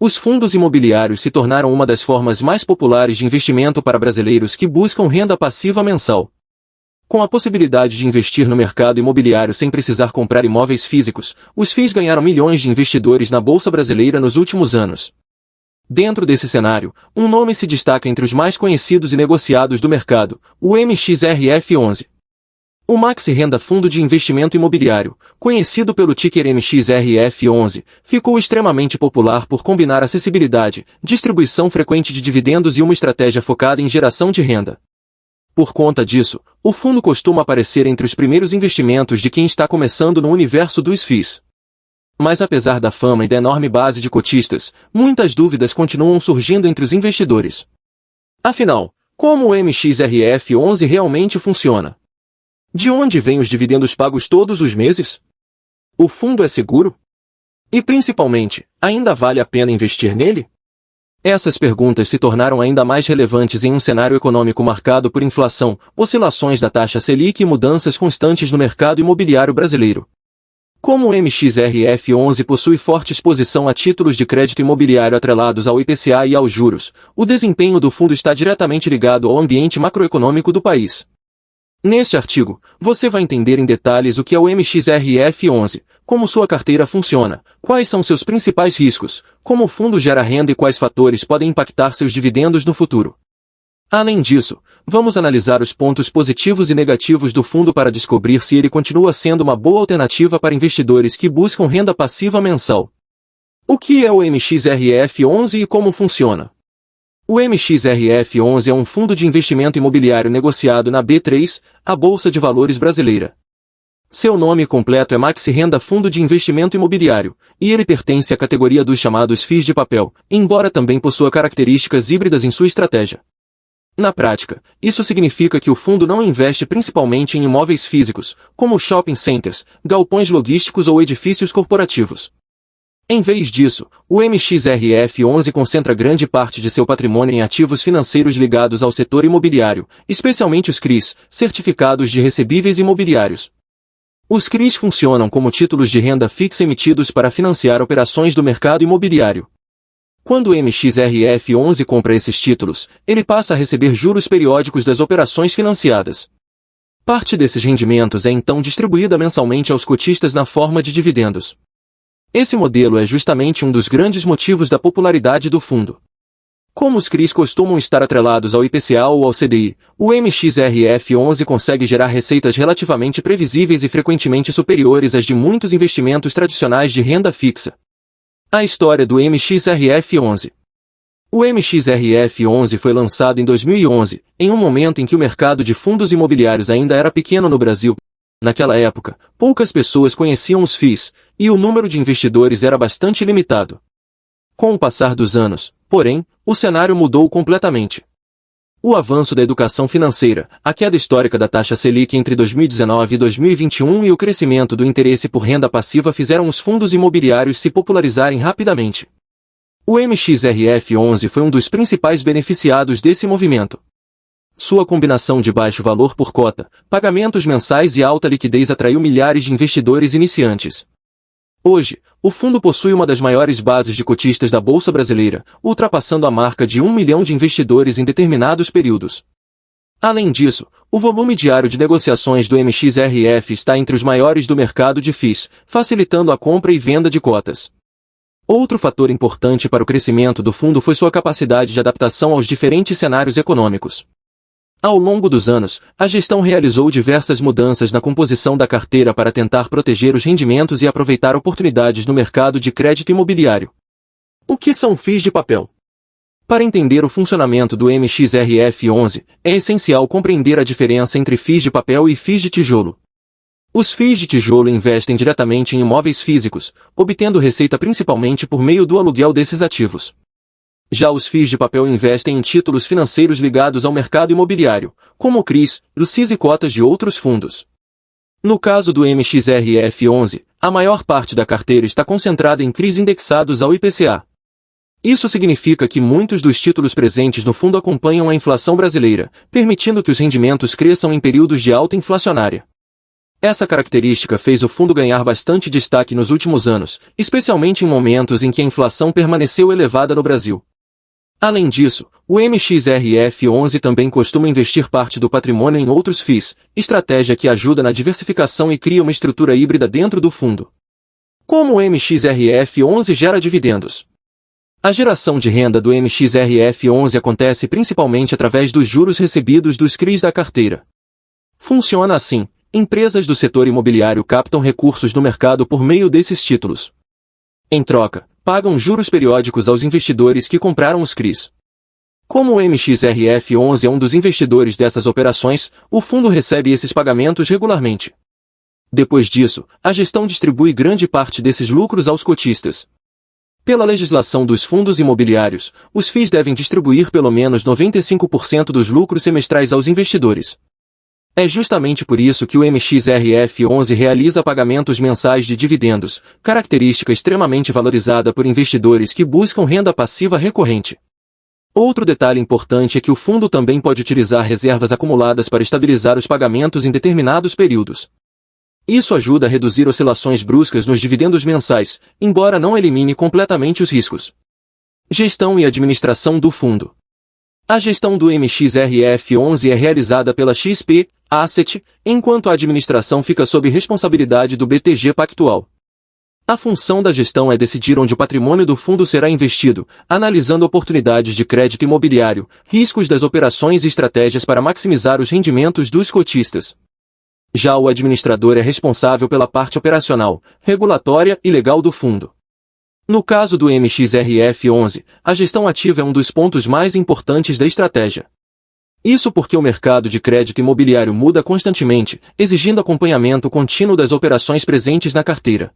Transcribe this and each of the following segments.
Os fundos imobiliários se tornaram uma das formas mais populares de investimento para brasileiros que buscam renda passiva mensal. Com a possibilidade de investir no mercado imobiliário sem precisar comprar imóveis físicos, os FIIs ganharam milhões de investidores na Bolsa Brasileira nos últimos anos. Dentro desse cenário, um nome se destaca entre os mais conhecidos e negociados do mercado, o MXRF11. O Maxi Renda Fundo de Investimento Imobiliário, conhecido pelo ticker MXRF11, ficou extremamente popular por combinar acessibilidade, distribuição frequente de dividendos e uma estratégia focada em geração de renda. Por conta disso, o fundo costuma aparecer entre os primeiros investimentos de quem está começando no universo dos FIIs. Mas apesar da fama e da enorme base de cotistas, muitas dúvidas continuam surgindo entre os investidores. Afinal, como o MXRF11 realmente funciona? De onde vêm os dividendos pagos todos os meses? O fundo é seguro? E principalmente, ainda vale a pena investir nele? Essas perguntas se tornaram ainda mais relevantes em um cenário econômico marcado por inflação, oscilações da taxa Selic e mudanças constantes no mercado imobiliário brasileiro. Como o MXRF11 possui forte exposição a títulos de crédito imobiliário atrelados ao IPCA e aos juros, o desempenho do fundo está diretamente ligado ao ambiente macroeconômico do país. Neste artigo, você vai entender em detalhes o que é o MXRF11, como sua carteira funciona, quais são seus principais riscos, como o fundo gera renda e quais fatores podem impactar seus dividendos no futuro. Além disso, vamos analisar os pontos positivos e negativos do fundo para descobrir se ele continua sendo uma boa alternativa para investidores que buscam renda passiva mensal. O que é o MXRF11 e como funciona? O MXRF11 é um fundo de investimento imobiliário negociado na B3, a Bolsa de Valores brasileira. Seu nome completo é Maxi Renda Fundo de Investimento Imobiliário, e ele pertence à categoria dos chamados FIIs de papel, embora também possua características híbridas em sua estratégia. Na prática, isso significa que o fundo não investe principalmente em imóveis físicos, como shopping centers, galpões logísticos ou edifícios corporativos. Em vez disso, o MXRF11 concentra grande parte de seu patrimônio em ativos financeiros ligados ao setor imobiliário, especialmente os CRIs, Certificados de Recebíveis Imobiliários. Os CRIs funcionam como títulos de renda fixa emitidos para financiar operações do mercado imobiliário. Quando o MXRF11 compra esses títulos, ele passa a receber juros periódicos das operações financiadas. Parte desses rendimentos é então distribuída mensalmente aos cotistas na forma de dividendos. Esse modelo é justamente um dos grandes motivos da popularidade do fundo. Como os CRIs costumam estar atrelados ao IPCA ou ao CDI, o MXRF11 consegue gerar receitas relativamente previsíveis e frequentemente superiores às de muitos investimentos tradicionais de renda fixa. A história do MXRF11. O MXRF11 foi lançado em 2011, em um momento em que o mercado de fundos imobiliários ainda era pequeno no Brasil. Naquela época, poucas pessoas conheciam os FIIs, e o número de investidores era bastante limitado. Com o passar dos anos, porém, o cenário mudou completamente. O avanço da educação financeira, a queda histórica da taxa Selic entre 2019 e 2021 e o crescimento do interesse por renda passiva fizeram os fundos imobiliários se popularizarem rapidamente. O MXRF11 foi um dos principais beneficiados desse movimento. Sua combinação de baixo valor por cota, pagamentos mensais e alta liquidez atraiu milhares de investidores iniciantes. Hoje, o fundo possui uma das maiores bases de cotistas da Bolsa Brasileira, ultrapassando a marca de 1 milhão de investidores em determinados períodos. Além disso, o volume diário de negociações do MXRF está entre os maiores do mercado de FIIs, facilitando a compra e venda de cotas. Outro fator importante para o crescimento do fundo foi sua capacidade de adaptação aos diferentes cenários econômicos. Ao longo dos anos, a gestão realizou diversas mudanças na composição da carteira para tentar proteger os rendimentos e aproveitar oportunidades no mercado de crédito imobiliário. O que são FIIs de papel? Para entender o funcionamento do MXRF11, é essencial compreender a diferença entre FIIs de papel e FIIs de tijolo. Os FIIs de tijolo investem diretamente em imóveis físicos, obtendo receita principalmente por meio do aluguel desses ativos. Já os FIIs de papel investem em títulos financeiros ligados ao mercado imobiliário, como CRIs, LCIs e cotas de outros fundos. No caso do MXRF11, a maior parte da carteira está concentrada em CRIs indexados ao IPCA. Isso significa que muitos dos títulos presentes no fundo acompanham a inflação brasileira, permitindo que os rendimentos cresçam em períodos de alta inflacionária. Essa característica fez o fundo ganhar bastante destaque nos últimos anos, especialmente em momentos em que a inflação permaneceu elevada no Brasil. Além disso, o MXRF11 também costuma investir parte do patrimônio em outros FIIs, estratégia que ajuda na diversificação e cria uma estrutura híbrida dentro do fundo. Como o MXRF11 gera dividendos? A geração de renda do MXRF11 acontece principalmente através dos juros recebidos dos CRIs da carteira. Funciona assim: empresas do setor imobiliário captam recursos no mercado por meio desses títulos. Em troca, pagam juros periódicos aos investidores que compraram os CRIs. Como o MXRF11 é um dos investidores dessas operações, o fundo recebe esses pagamentos regularmente. Depois disso, a gestão distribui grande parte desses lucros aos cotistas. Pela legislação dos fundos imobiliários, os FIIs devem distribuir pelo menos 95% dos lucros semestrais aos investidores. É justamente por isso que o MXRF11 realiza pagamentos mensais de dividendos, característica extremamente valorizada por investidores que buscam renda passiva recorrente. Outro detalhe importante é que o fundo também pode utilizar reservas acumuladas para estabilizar os pagamentos em determinados períodos. Isso ajuda a reduzir oscilações bruscas nos dividendos mensais, embora não elimine completamente os riscos. Gestão e administração do fundo. A gestão do MXRF11 é realizada pela XP Asset, enquanto a administração fica sob responsabilidade do BTG Pactual. A função da gestão é decidir onde o patrimônio do fundo será investido, analisando oportunidades de crédito imobiliário, riscos das operações e estratégias para maximizar os rendimentos dos cotistas. Já o administrador é responsável pela parte operacional, regulatória e legal do fundo. No caso do MXRF11, a gestão ativa é um dos pontos mais importantes da estratégia. Isso porque o mercado de crédito imobiliário muda constantemente, exigindo acompanhamento contínuo das operações presentes na carteira.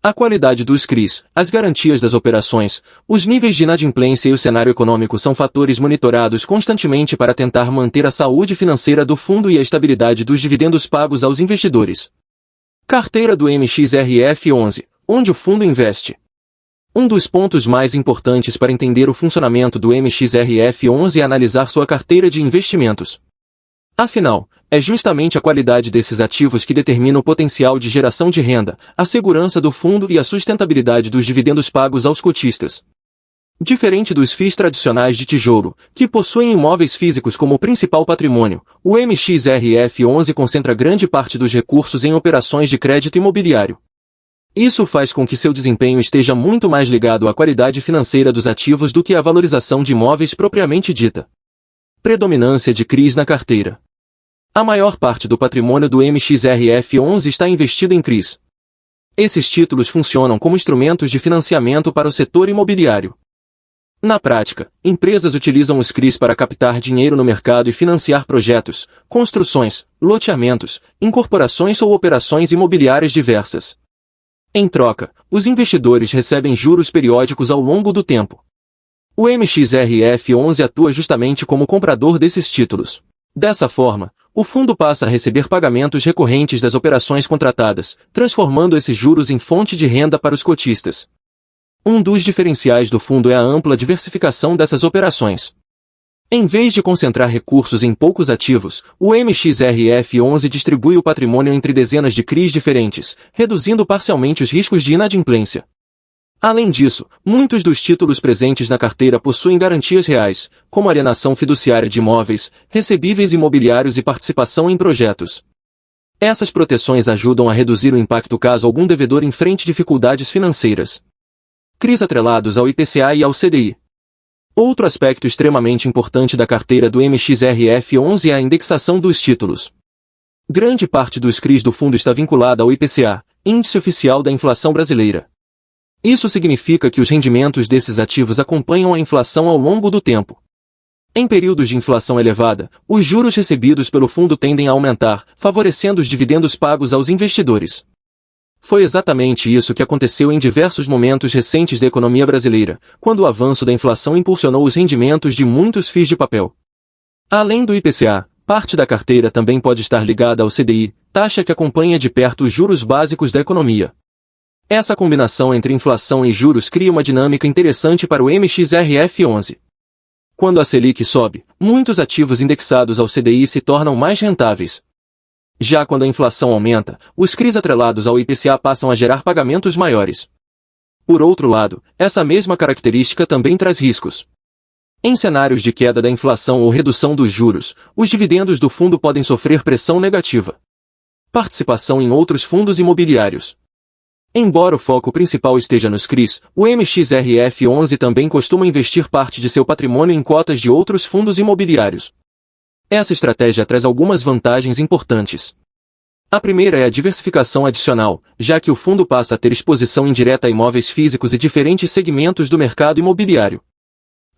A qualidade dos CRIs, as garantias das operações, os níveis de inadimplência e o cenário econômico são fatores monitorados constantemente para tentar manter a saúde financeira do fundo e a estabilidade dos dividendos pagos aos investidores. Carteira do MXRF11, onde o fundo investe. Um dos pontos mais importantes para entender o funcionamento do MXRF11 é analisar sua carteira de investimentos. Afinal, é justamente a qualidade desses ativos que determina o potencial de geração de renda, a segurança do fundo e a sustentabilidade dos dividendos pagos aos cotistas. Diferente dos FIIs tradicionais de tijolo, que possuem imóveis físicos como principal patrimônio, o MXRF11 concentra grande parte dos recursos em operações de crédito imobiliário. Isso faz com que seu desempenho esteja muito mais ligado à qualidade financeira dos ativos do que à valorização de imóveis propriamente dita. Predominância de CRIs na carteira. A maior parte do patrimônio do MXRF11 está investido em CRIs. Esses títulos funcionam como instrumentos de financiamento para o setor imobiliário. Na prática, empresas utilizam os CRIs para captar dinheiro no mercado e financiar projetos, construções, loteamentos, incorporações ou operações imobiliárias diversas. Em troca, os investidores recebem juros periódicos ao longo do tempo. O MXRF11 atua justamente como comprador desses títulos. Dessa forma, o fundo passa a receber pagamentos recorrentes das operações contratadas, transformando esses juros em fonte de renda para os cotistas. Um dos diferenciais do fundo é a ampla diversificação dessas operações. Em vez de concentrar recursos em poucos ativos, o MXRF11 distribui o patrimônio entre dezenas de CRIs diferentes, reduzindo parcialmente os riscos de inadimplência. Além disso, muitos dos títulos presentes na carteira possuem garantias reais, como alienação fiduciária de imóveis, recebíveis imobiliários e participação em projetos. Essas proteções ajudam a reduzir o impacto caso algum devedor enfrente dificuldades financeiras. CRIs atrelados ao IPCA e ao CDI. Outro aspecto extremamente importante da carteira do MXRF11 é a indexação dos títulos. Grande parte dos CRIs do fundo está vinculada ao IPCA, Índice Oficial da Inflação Brasileira. Isso significa que os rendimentos desses ativos acompanham a inflação ao longo do tempo. Em períodos de inflação elevada, os juros recebidos pelo fundo tendem a aumentar, favorecendo os dividendos pagos aos investidores. Foi exatamente isso que aconteceu em diversos momentos recentes da economia brasileira, quando o avanço da inflação impulsionou os rendimentos de muitos FIIs de papel. Além do IPCA, parte da carteira também pode estar ligada ao CDI, taxa que acompanha de perto os juros básicos da economia. Essa combinação entre inflação e juros cria uma dinâmica interessante para o MXRF11. Quando a Selic sobe, muitos ativos indexados ao CDI se tornam mais rentáveis. Já quando a inflação aumenta, os CRIs atrelados ao IPCA passam a gerar pagamentos maiores. Por outro lado, essa mesma característica também traz riscos. Em cenários de queda da inflação ou redução dos juros, os dividendos do fundo podem sofrer pressão negativa. Participação em outros fundos imobiliários. Embora o foco principal esteja nos CRIs, o MXRF11 também costuma investir parte de seu patrimônio em cotas de outros fundos imobiliários. Essa estratégia traz algumas vantagens importantes. A primeira é a diversificação adicional, já que o fundo passa a ter exposição indireta a imóveis físicos e diferentes segmentos do mercado imobiliário.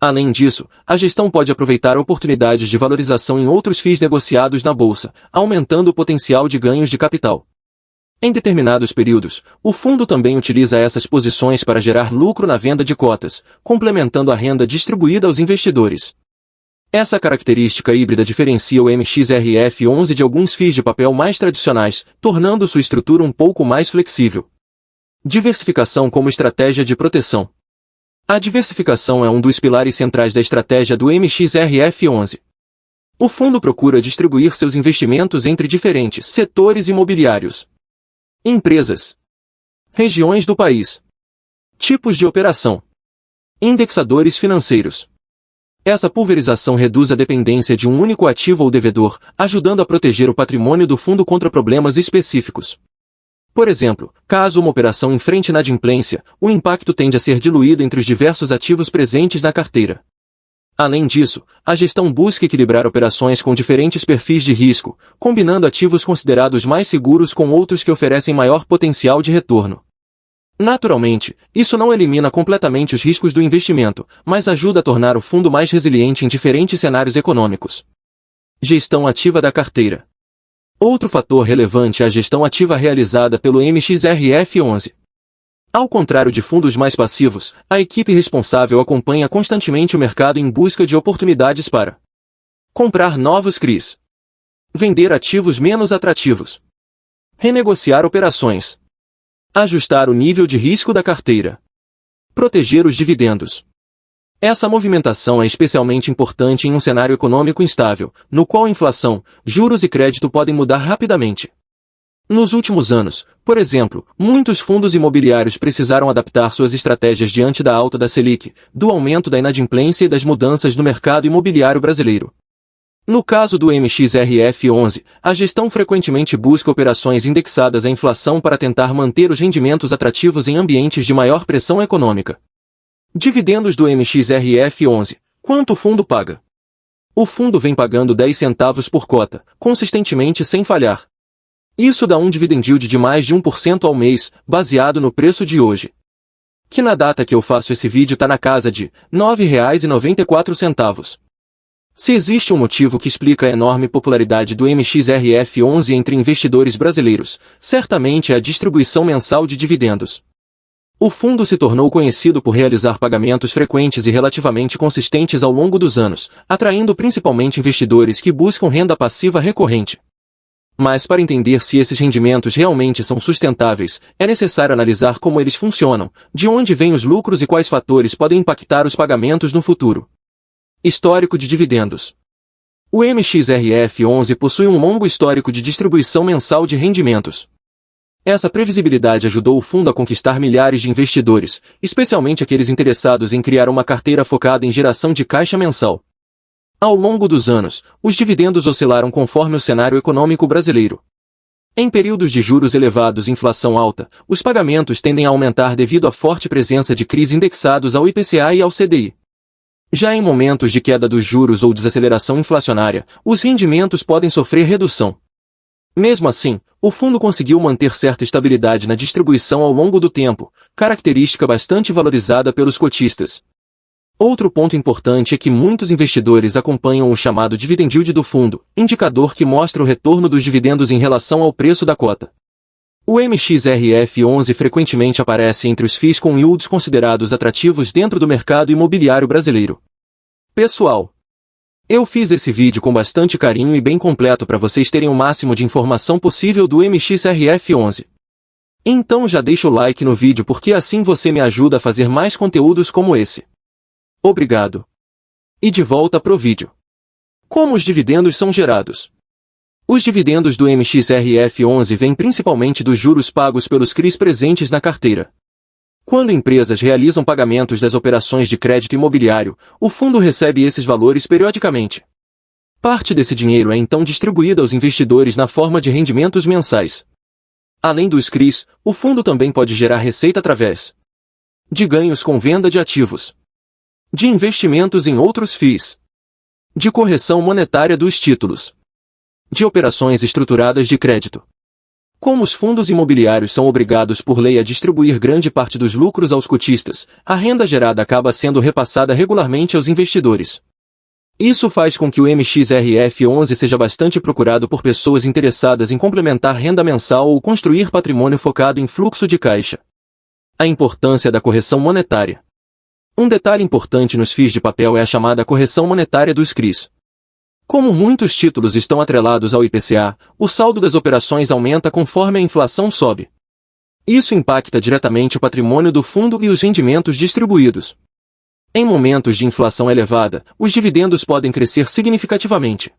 Além disso, a gestão pode aproveitar oportunidades de valorização em outros FIIs negociados na bolsa, aumentando o potencial de ganhos de capital. Em determinados períodos, o fundo também utiliza essas posições para gerar lucro na venda de cotas, complementando a renda distribuída aos investidores. Essa característica híbrida diferencia o MXRF11 de alguns FIIs de papel mais tradicionais, tornando sua estrutura um pouco mais flexível. Diversificação como estratégia de proteção. A diversificação é um dos pilares centrais da estratégia do MXRF11. O fundo procura distribuir seus investimentos entre diferentes setores imobiliários, empresas, regiões do país, tipos de operação, indexadores financeiros. Essa pulverização reduz a dependência de um único ativo ou devedor, ajudando a proteger o patrimônio do fundo contra problemas específicos. Por exemplo, caso uma operação enfrente inadimplência, o impacto tende a ser diluído entre os diversos ativos presentes na carteira. Além disso, a gestão busca equilibrar operações com diferentes perfis de risco, combinando ativos considerados mais seguros com outros que oferecem maior potencial de retorno. Naturalmente, isso não elimina completamente os riscos do investimento, mas ajuda a tornar o fundo mais resiliente em diferentes cenários econômicos. Gestão ativa da carteira. Outro fator relevante é a gestão ativa realizada pelo MXRF11. Ao contrário de fundos mais passivos, a equipe responsável acompanha constantemente o mercado em busca de oportunidades para comprar novos CRIs, vender ativos menos atrativos, renegociar operações, ajustar o nível de risco da carteira, proteger os dividendos. Essa movimentação é especialmente importante em um cenário econômico instável, no qual a inflação, juros e crédito podem mudar rapidamente. Nos últimos anos, por exemplo, muitos fundos imobiliários precisaram adaptar suas estratégias diante da alta da Selic, do aumento da inadimplência e das mudanças no mercado imobiliário brasileiro. No caso do MXRF11, a gestão frequentemente busca operações indexadas à inflação para tentar manter os rendimentos atrativos em ambientes de maior pressão econômica. Dividendos do MXRF11. Quanto o fundo paga? O fundo vem pagando 10 centavos por cota, consistentemente sem falhar. Isso dá um dividend yield de mais de 1% ao mês, baseado no preço de hoje, que na data que eu faço esse vídeo está na casa de R$ 9,94. Se existe um motivo que explica a enorme popularidade do MXRF11 entre investidores brasileiros, certamente é a distribuição mensal de dividendos. O fundo se tornou conhecido por realizar pagamentos frequentes e relativamente consistentes ao longo dos anos, atraindo principalmente investidores que buscam renda passiva recorrente. Mas para entender se esses rendimentos realmente são sustentáveis, é necessário analisar como eles funcionam, de onde vêm os lucros e quais fatores podem impactar os pagamentos no futuro. Histórico de dividendos. O MXRF11 possui um longo histórico de distribuição mensal de rendimentos. Essa previsibilidade ajudou o fundo a conquistar milhares de investidores, especialmente aqueles interessados em criar uma carteira focada em geração de caixa mensal. Ao longo dos anos, os dividendos oscilaram conforme o cenário econômico brasileiro. Em períodos de juros elevados e inflação alta, os pagamentos tendem a aumentar devido à forte presença de CRIs indexados ao IPCA e ao CDI. Já em momentos de queda dos juros ou desaceleração inflacionária, os rendimentos podem sofrer redução. Mesmo assim, o fundo conseguiu manter certa estabilidade na distribuição ao longo do tempo, característica bastante valorizada pelos cotistas. Outro ponto importante é que muitos investidores acompanham o chamado dividend yield do fundo, indicador que mostra o retorno dos dividendos em relação ao preço da cota. O MXRF11 frequentemente aparece entre os FIIs com yields considerados atrativos dentro do mercado imobiliário brasileiro. Pessoal, eu fiz esse vídeo com bastante carinho e bem completo para vocês terem o máximo de informação possível do MXRF11. Então já deixa o like no vídeo porque assim você me ajuda a fazer mais conteúdos como esse. Obrigado. E de volta pro vídeo. Como os dividendos são gerados? Os dividendos do MXRF11 vêm principalmente dos juros pagos pelos CRIs presentes na carteira. Quando empresas realizam pagamentos das operações de crédito imobiliário, o fundo recebe esses valores periodicamente. Parte desse dinheiro é então distribuída aos investidores na forma de rendimentos mensais. Além dos CRIs, o fundo também pode gerar receita através de ganhos com venda de ativos, de investimentos em outros FIIs, de correção monetária dos títulos, de operações estruturadas de crédito. Como os fundos imobiliários são obrigados por lei a distribuir grande parte dos lucros aos cotistas, a renda gerada acaba sendo repassada regularmente aos investidores. Isso faz com que o MXRF11 seja bastante procurado por pessoas interessadas em complementar renda mensal ou construir patrimônio focado em fluxo de caixa. A importância da correção monetária. Um detalhe importante nos FIIs de papel é a chamada correção monetária dos CRIs. Como muitos títulos estão atrelados ao IPCA, o saldo das operações aumenta conforme a inflação sobe. Isso impacta diretamente o patrimônio do fundo e os rendimentos distribuídos. Em momentos de inflação elevada, os dividendos podem crescer significativamente.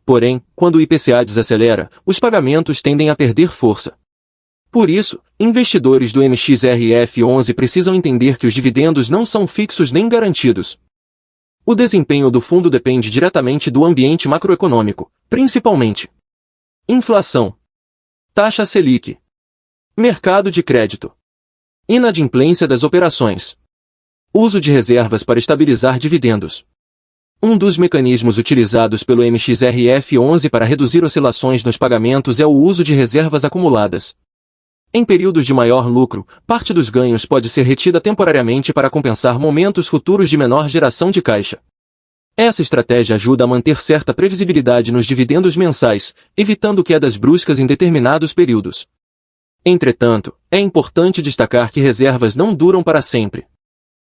Porém, quando o IPCA desacelera, os pagamentos tendem a perder força. Por isso, investidores do MXRF11 precisam entender que os dividendos não são fixos nem garantidos. O desempenho do fundo depende diretamente do ambiente macroeconômico, principalmente inflação, taxa Selic, mercado de crédito, inadimplência das operações, uso de reservas para estabilizar dividendos. Um dos mecanismos utilizados pelo MXRF11 para reduzir oscilações nos pagamentos é o uso de reservas acumuladas. Em períodos de maior lucro, parte dos ganhos pode ser retida temporariamente para compensar momentos futuros de menor geração de caixa. Essa estratégia ajuda a manter certa previsibilidade nos dividendos mensais, evitando quedas bruscas em determinados períodos. Entretanto, é importante destacar que reservas não duram para sempre.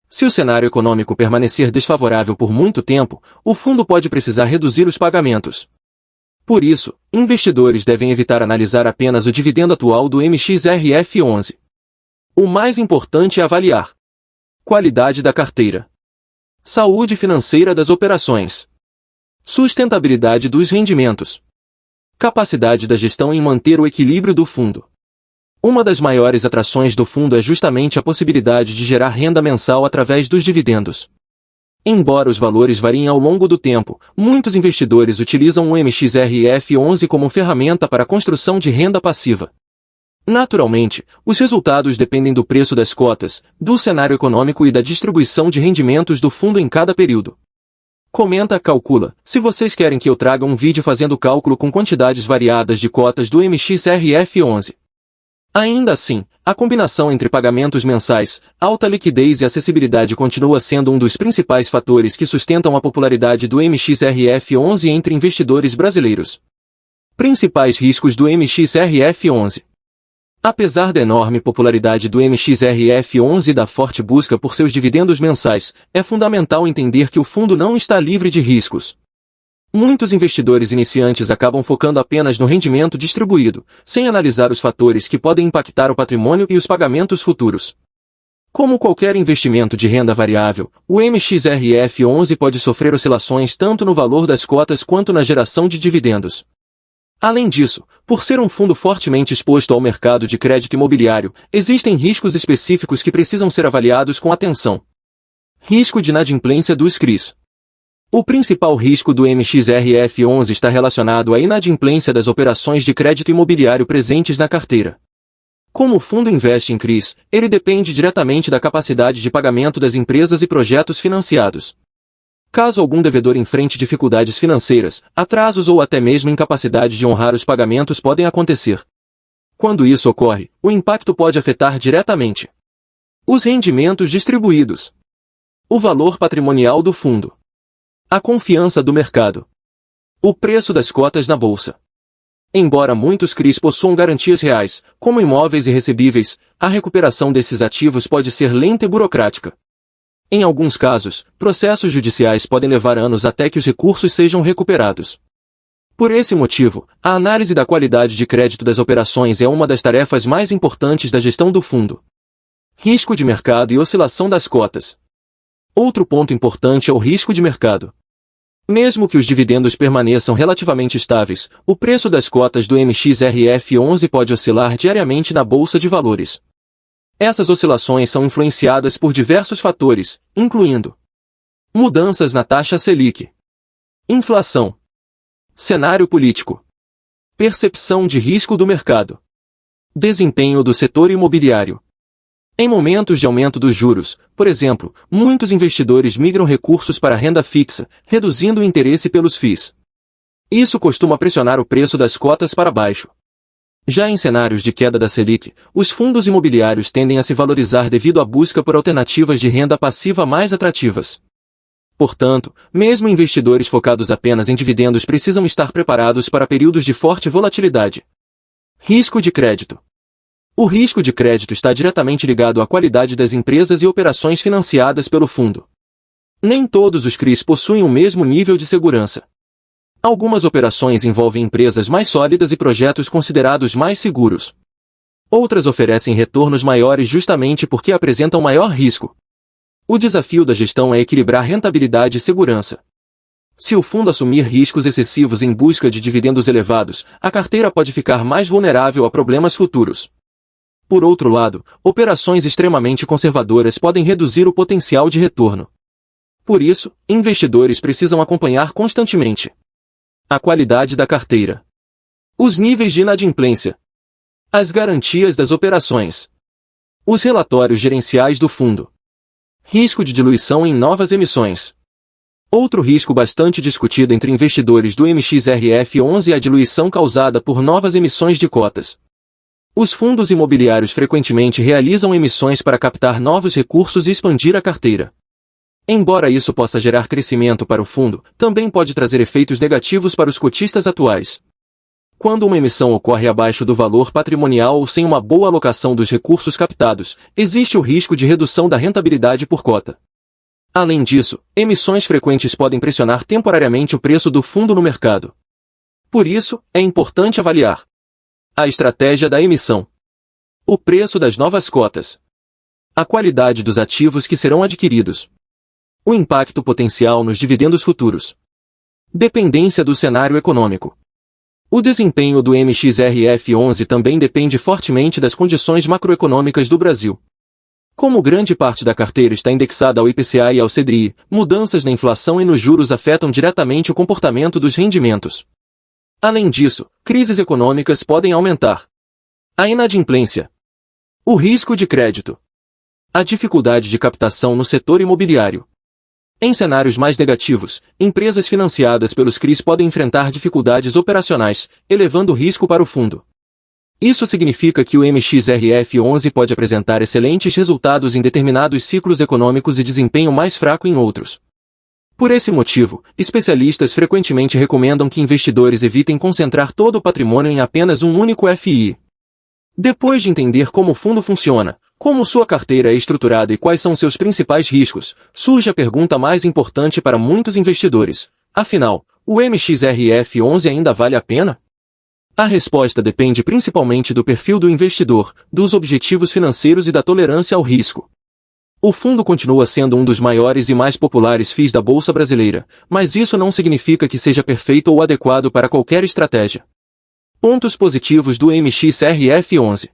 Se o cenário econômico permanecer desfavorável por muito tempo, o fundo pode precisar reduzir os pagamentos. Por isso, investidores devem evitar analisar apenas o dividendo atual do MXRF11. O mais importante é avaliar qualidade da carteira, saúde financeira das operações, sustentabilidade dos rendimentos, capacidade da gestão em manter o equilíbrio do fundo. Uma das maiores atrações do fundo é justamente a possibilidade de gerar renda mensal através dos dividendos. Embora os valores variem ao longo do tempo, muitos investidores utilizam o MXRF11 como ferramenta para a construção de renda passiva. Naturalmente, os resultados dependem do preço das cotas, do cenário econômico e da distribuição de rendimentos do fundo em cada período. Comenta, calcula. Se vocês querem que eu traga um vídeo fazendo cálculo com quantidades variadas de cotas do MXRF11. Ainda assim, a combinação entre pagamentos mensais, alta liquidez e acessibilidade continua sendo um dos principais fatores que sustentam a popularidade do MXRF11 entre investidores brasileiros. Principais riscos do MXRF11. Apesar da enorme popularidade do MXRF11 e da forte busca por seus dividendos mensais, é fundamental entender que o fundo não está livre de riscos. Muitos investidores iniciantes acabam focando apenas no rendimento distribuído, sem analisar os fatores que podem impactar o patrimônio e os pagamentos futuros. Como qualquer investimento de renda variável, o MXRF11 pode sofrer oscilações tanto no valor das cotas quanto na geração de dividendos. Além disso, por ser um fundo fortemente exposto ao mercado de crédito imobiliário, existem riscos específicos que precisam ser avaliados com atenção. Risco de inadimplência dos CRIs. O principal risco do MXRF11 está relacionado à inadimplência das operações de crédito imobiliário presentes na carteira. Como o fundo investe em CRIs, ele depende diretamente da capacidade de pagamento das empresas e projetos financiados. Caso algum devedor enfrente dificuldades financeiras, atrasos ou até mesmo incapacidade de honrar os pagamentos podem acontecer. Quando isso ocorre, o impacto pode afetar diretamente os rendimentos distribuídos, o valor patrimonial do fundo, a confiança do mercado, o preço das cotas na bolsa. Embora muitos CRIs possuam garantias reais, como imóveis e recebíveis, a recuperação desses ativos pode ser lenta e burocrática. Em alguns casos, processos judiciais podem levar anos até que os recursos sejam recuperados. Por esse motivo, a análise da qualidade de crédito das operações é uma das tarefas mais importantes da gestão do fundo. Risco de mercado e oscilação das cotas. Outro ponto importante é o risco de mercado. Mesmo que os dividendos permaneçam relativamente estáveis, o preço das cotas do MXRF11 pode oscilar diariamente na Bolsa de Valores. Essas oscilações são influenciadas por diversos fatores, incluindo mudanças na taxa Selic, inflação, cenário político, percepção de risco do mercado, desempenho do setor imobiliário. Em momentos de aumento dos juros, por exemplo, muitos investidores migram recursos para a renda fixa, reduzindo o interesse pelos FIIs. Isso costuma pressionar o preço das cotas para baixo. Já em cenários de queda da Selic, os fundos imobiliários tendem a se valorizar devido à busca por alternativas de renda passiva mais atrativas. Portanto, mesmo investidores focados apenas em dividendos precisam estar preparados para períodos de forte volatilidade. Risco de crédito. O risco de crédito está diretamente ligado à qualidade das empresas e operações financiadas pelo fundo. Nem todos os CRIs possuem o mesmo nível de segurança. Algumas operações envolvem empresas mais sólidas e projetos considerados mais seguros. Outras oferecem retornos maiores justamente porque apresentam maior risco. O desafio da gestão é equilibrar rentabilidade e segurança. Se o fundo assumir riscos excessivos em busca de dividendos elevados, a carteira pode ficar mais vulnerável a problemas futuros. Por outro lado, operações extremamente conservadoras podem reduzir o potencial de retorno. Por isso, investidores precisam acompanhar constantemente a qualidade da carteira, os níveis de inadimplência, as garantias das operações, os relatórios gerenciais do fundo, risco de diluição em novas emissões. Outro risco bastante discutido entre investidores do MXRF11 é a diluição causada por novas emissões de cotas. Os fundos imobiliários frequentemente realizam emissões para captar novos recursos e expandir a carteira. Embora isso possa gerar crescimento para o fundo, também pode trazer efeitos negativos para os cotistas atuais. Quando uma emissão ocorre abaixo do valor patrimonial ou sem uma boa alocação dos recursos captados, existe o risco de redução da rentabilidade por cota. Além disso, emissões frequentes podem pressionar temporariamente o preço do fundo no mercado. Por isso, é importante avaliar a estratégia da emissão, o preço das novas cotas, a qualidade dos ativos que serão adquiridos, o impacto potencial nos dividendos futuros, dependência do cenário econômico. O desempenho do MXRF11 também depende fortemente das condições macroeconômicas do Brasil. Como grande parte da carteira está indexada ao IPCA e ao CDI, mudanças na inflação e nos juros afetam diretamente o comportamento dos rendimentos. Além disso, crises econômicas podem aumentar a inadimplência, o risco de crédito, a dificuldade de captação no setor imobiliário. Em cenários mais negativos, empresas financiadas pelos CRIs podem enfrentar dificuldades operacionais, elevando o risco para o fundo. Isso significa que o MXRF11 pode apresentar excelentes resultados em determinados ciclos econômicos e desempenho mais fraco em outros. Por esse motivo, especialistas frequentemente recomendam que investidores evitem concentrar todo o patrimônio em apenas um único FI. Depois de entender como o fundo funciona, como sua carteira é estruturada e quais são seus principais riscos, surge a pergunta mais importante para muitos investidores. Afinal, o MXRF11 ainda vale a pena? A resposta depende principalmente do perfil do investidor, dos objetivos financeiros e da tolerância ao risco. O fundo continua sendo um dos maiores e mais populares FIIs da Bolsa Brasileira, mas isso não significa que seja perfeito ou adequado para qualquer estratégia. Pontos positivos do MXRF11.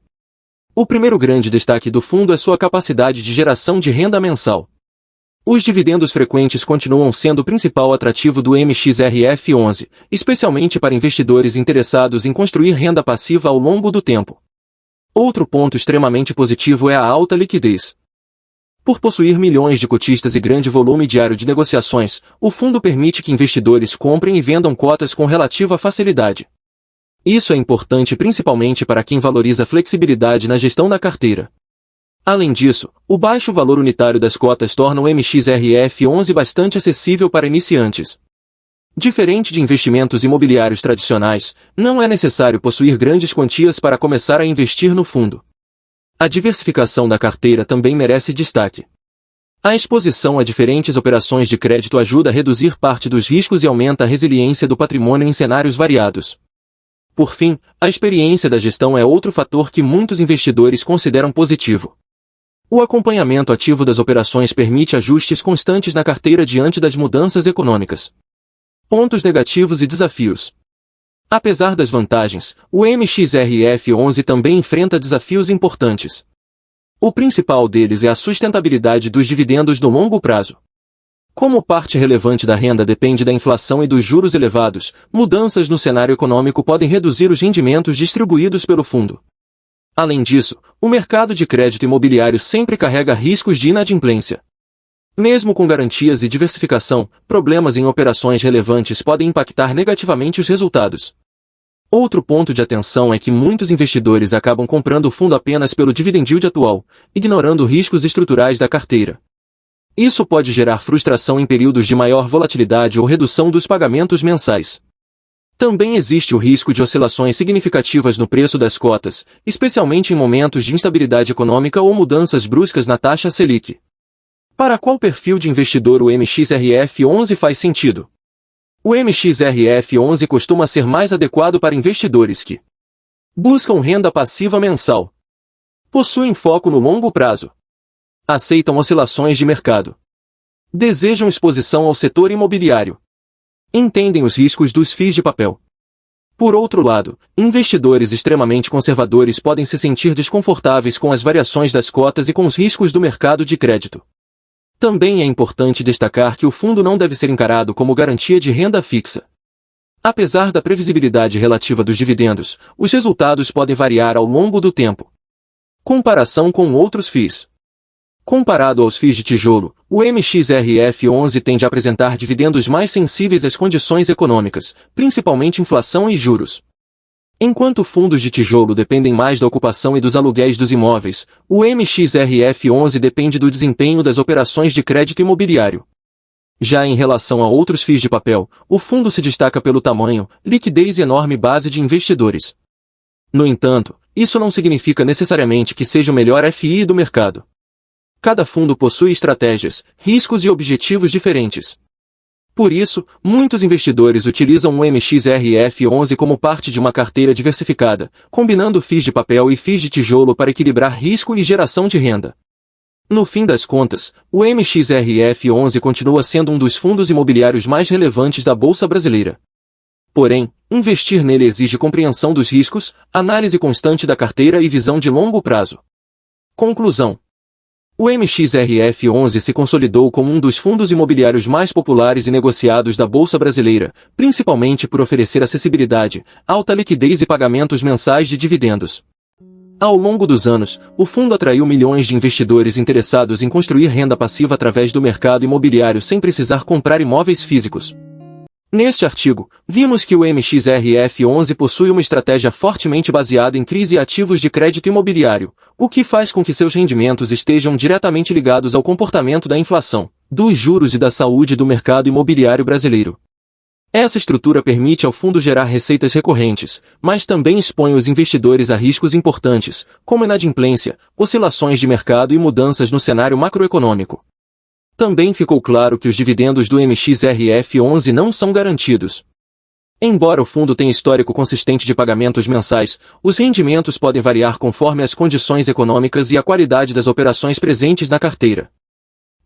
O primeiro grande destaque do fundo é sua capacidade de geração de renda mensal. Os dividendos frequentes continuam sendo o principal atrativo do MXRF11, especialmente para investidores interessados em construir renda passiva ao longo do tempo. Outro ponto extremamente positivo é a alta liquidez. Por possuir milhões de cotistas e grande volume diário de negociações, o fundo permite que investidores comprem e vendam cotas com relativa facilidade. Isso é importante principalmente para quem valoriza a flexibilidade na gestão da carteira. Além disso, o baixo valor unitário das cotas torna o MXRF11 bastante acessível para iniciantes. Diferente de investimentos imobiliários tradicionais, não é necessário possuir grandes quantias para começar a investir no fundo. A diversificação da carteira também merece destaque. A exposição a diferentes operações de crédito ajuda a reduzir parte dos riscos e aumenta a resiliência do patrimônio em cenários variados. Por fim, a experiência da gestão é outro fator que muitos investidores consideram positivo. O acompanhamento ativo das operações permite ajustes constantes na carteira diante das mudanças econômicas. Pontos negativos e desafios. Apesar das vantagens, o MXRF11 também enfrenta desafios importantes. O principal deles é a sustentabilidade dos dividendos no longo prazo. Como parte relevante da renda depende da inflação e dos juros elevados, mudanças no cenário econômico podem reduzir os rendimentos distribuídos pelo fundo. Além disso, o mercado de crédito imobiliário sempre carrega riscos de inadimplência. Mesmo com garantias e diversificação, problemas em operações relevantes podem impactar negativamente os resultados. Outro ponto de atenção é que muitos investidores acabam comprando o fundo apenas pelo dividend yield atual, ignorando riscos estruturais da carteira. Isso pode gerar frustração em períodos de maior volatilidade ou redução dos pagamentos mensais. Também existe o risco de oscilações significativas no preço das cotas, especialmente em momentos de instabilidade econômica ou mudanças bruscas na taxa Selic. Para qual perfil de investidor o MXRF11 faz sentido? O MXRF11 costuma ser mais adequado para investidores que buscam renda passiva mensal, possuem foco no longo prazo, aceitam oscilações de mercado, desejam exposição ao setor imobiliário, entendem os riscos dos FIIs de papel. Por outro lado, investidores extremamente conservadores podem se sentir desconfortáveis com as variações das cotas e com os riscos do mercado de crédito. Também é importante destacar que o fundo não deve ser encarado como garantia de renda fixa. Apesar da previsibilidade relativa dos dividendos, os resultados podem variar ao longo do tempo. Comparação com outros FIIs. Comparado aos FIIs de tijolo, o MXRF11 tende a apresentar dividendos mais sensíveis às condições econômicas, principalmente inflação e juros. Enquanto fundos de tijolo dependem mais da ocupação e dos aluguéis dos imóveis, o MXRF11 depende do desempenho das operações de crédito imobiliário. Já em relação a outros FIIs de papel, o fundo se destaca pelo tamanho, liquidez e enorme base de investidores. No entanto, isso não significa necessariamente que seja o melhor FII do mercado. Cada fundo possui estratégias, riscos e objetivos diferentes. Por isso, muitos investidores utilizam o MXRF11 como parte de uma carteira diversificada, combinando FIIs de papel e FIIs de tijolo para equilibrar risco e geração de renda. No fim das contas, o MXRF11 continua sendo um dos fundos imobiliários mais relevantes da Bolsa Brasileira. Porém, investir nele exige compreensão dos riscos, análise constante da carteira e visão de longo prazo. Conclusão. O MXRF11 se consolidou como um dos fundos imobiliários mais populares e negociados da Bolsa Brasileira, principalmente por oferecer acessibilidade, alta liquidez e pagamentos mensais de dividendos. Ao longo dos anos, o fundo atraiu milhões de investidores interessados em construir renda passiva através do mercado imobiliário sem precisar comprar imóveis físicos. Neste artigo, vimos que o MXRF11 possui uma estratégia fortemente baseada em crise e ativos de crédito imobiliário, o que faz com que seus rendimentos estejam diretamente ligados ao comportamento da inflação, dos juros e da saúde do mercado imobiliário brasileiro. Essa estrutura permite ao fundo gerar receitas recorrentes, mas também expõe os investidores a riscos importantes, como inadimplência, oscilações de mercado e mudanças no cenário macroeconômico. Também ficou claro que os dividendos do MXRF11 não são garantidos. Embora o fundo tenha histórico consistente de pagamentos mensais, os rendimentos podem variar conforme as condições econômicas e a qualidade das operações presentes na carteira.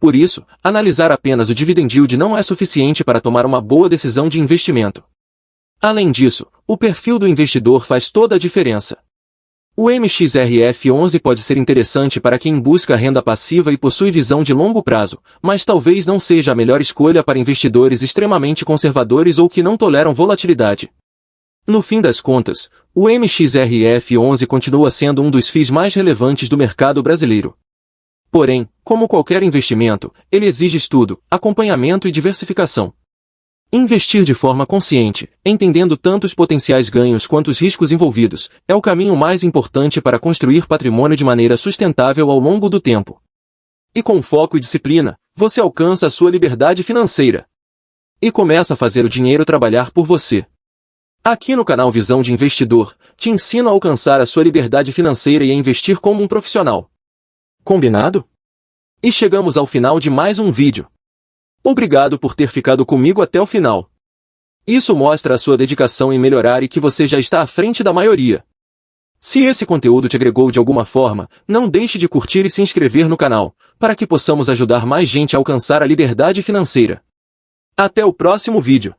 Por isso, analisar apenas o dividend yield não é suficiente para tomar uma boa decisão de investimento. Além disso, o perfil do investidor faz toda a diferença. O MXRF11 pode ser interessante para quem busca renda passiva e possui visão de longo prazo, mas talvez não seja a melhor escolha para investidores extremamente conservadores ou que não toleram volatilidade. No fim das contas, o MXRF11 continua sendo um dos FIIs mais relevantes do mercado brasileiro. Porém, como qualquer investimento, ele exige estudo, acompanhamento e diversificação. Investir de forma consciente, entendendo tanto os potenciais ganhos quanto os riscos envolvidos, é o caminho mais importante para construir patrimônio de maneira sustentável ao longo do tempo. E com foco e disciplina, você alcança a sua liberdade financeira. E começa a fazer o dinheiro trabalhar por você. Aqui no canal Visão de Investidor, te ensino a alcançar a sua liberdade financeira e a investir como um profissional. Combinado? E chegamos ao final de mais um vídeo. Obrigado por ter ficado comigo até o final. Isso mostra a sua dedicação em melhorar e que você já está à frente da maioria. Se esse conteúdo te agregou de alguma forma, não deixe de curtir e se inscrever no canal, para que possamos ajudar mais gente a alcançar a liberdade financeira. Até o próximo vídeo.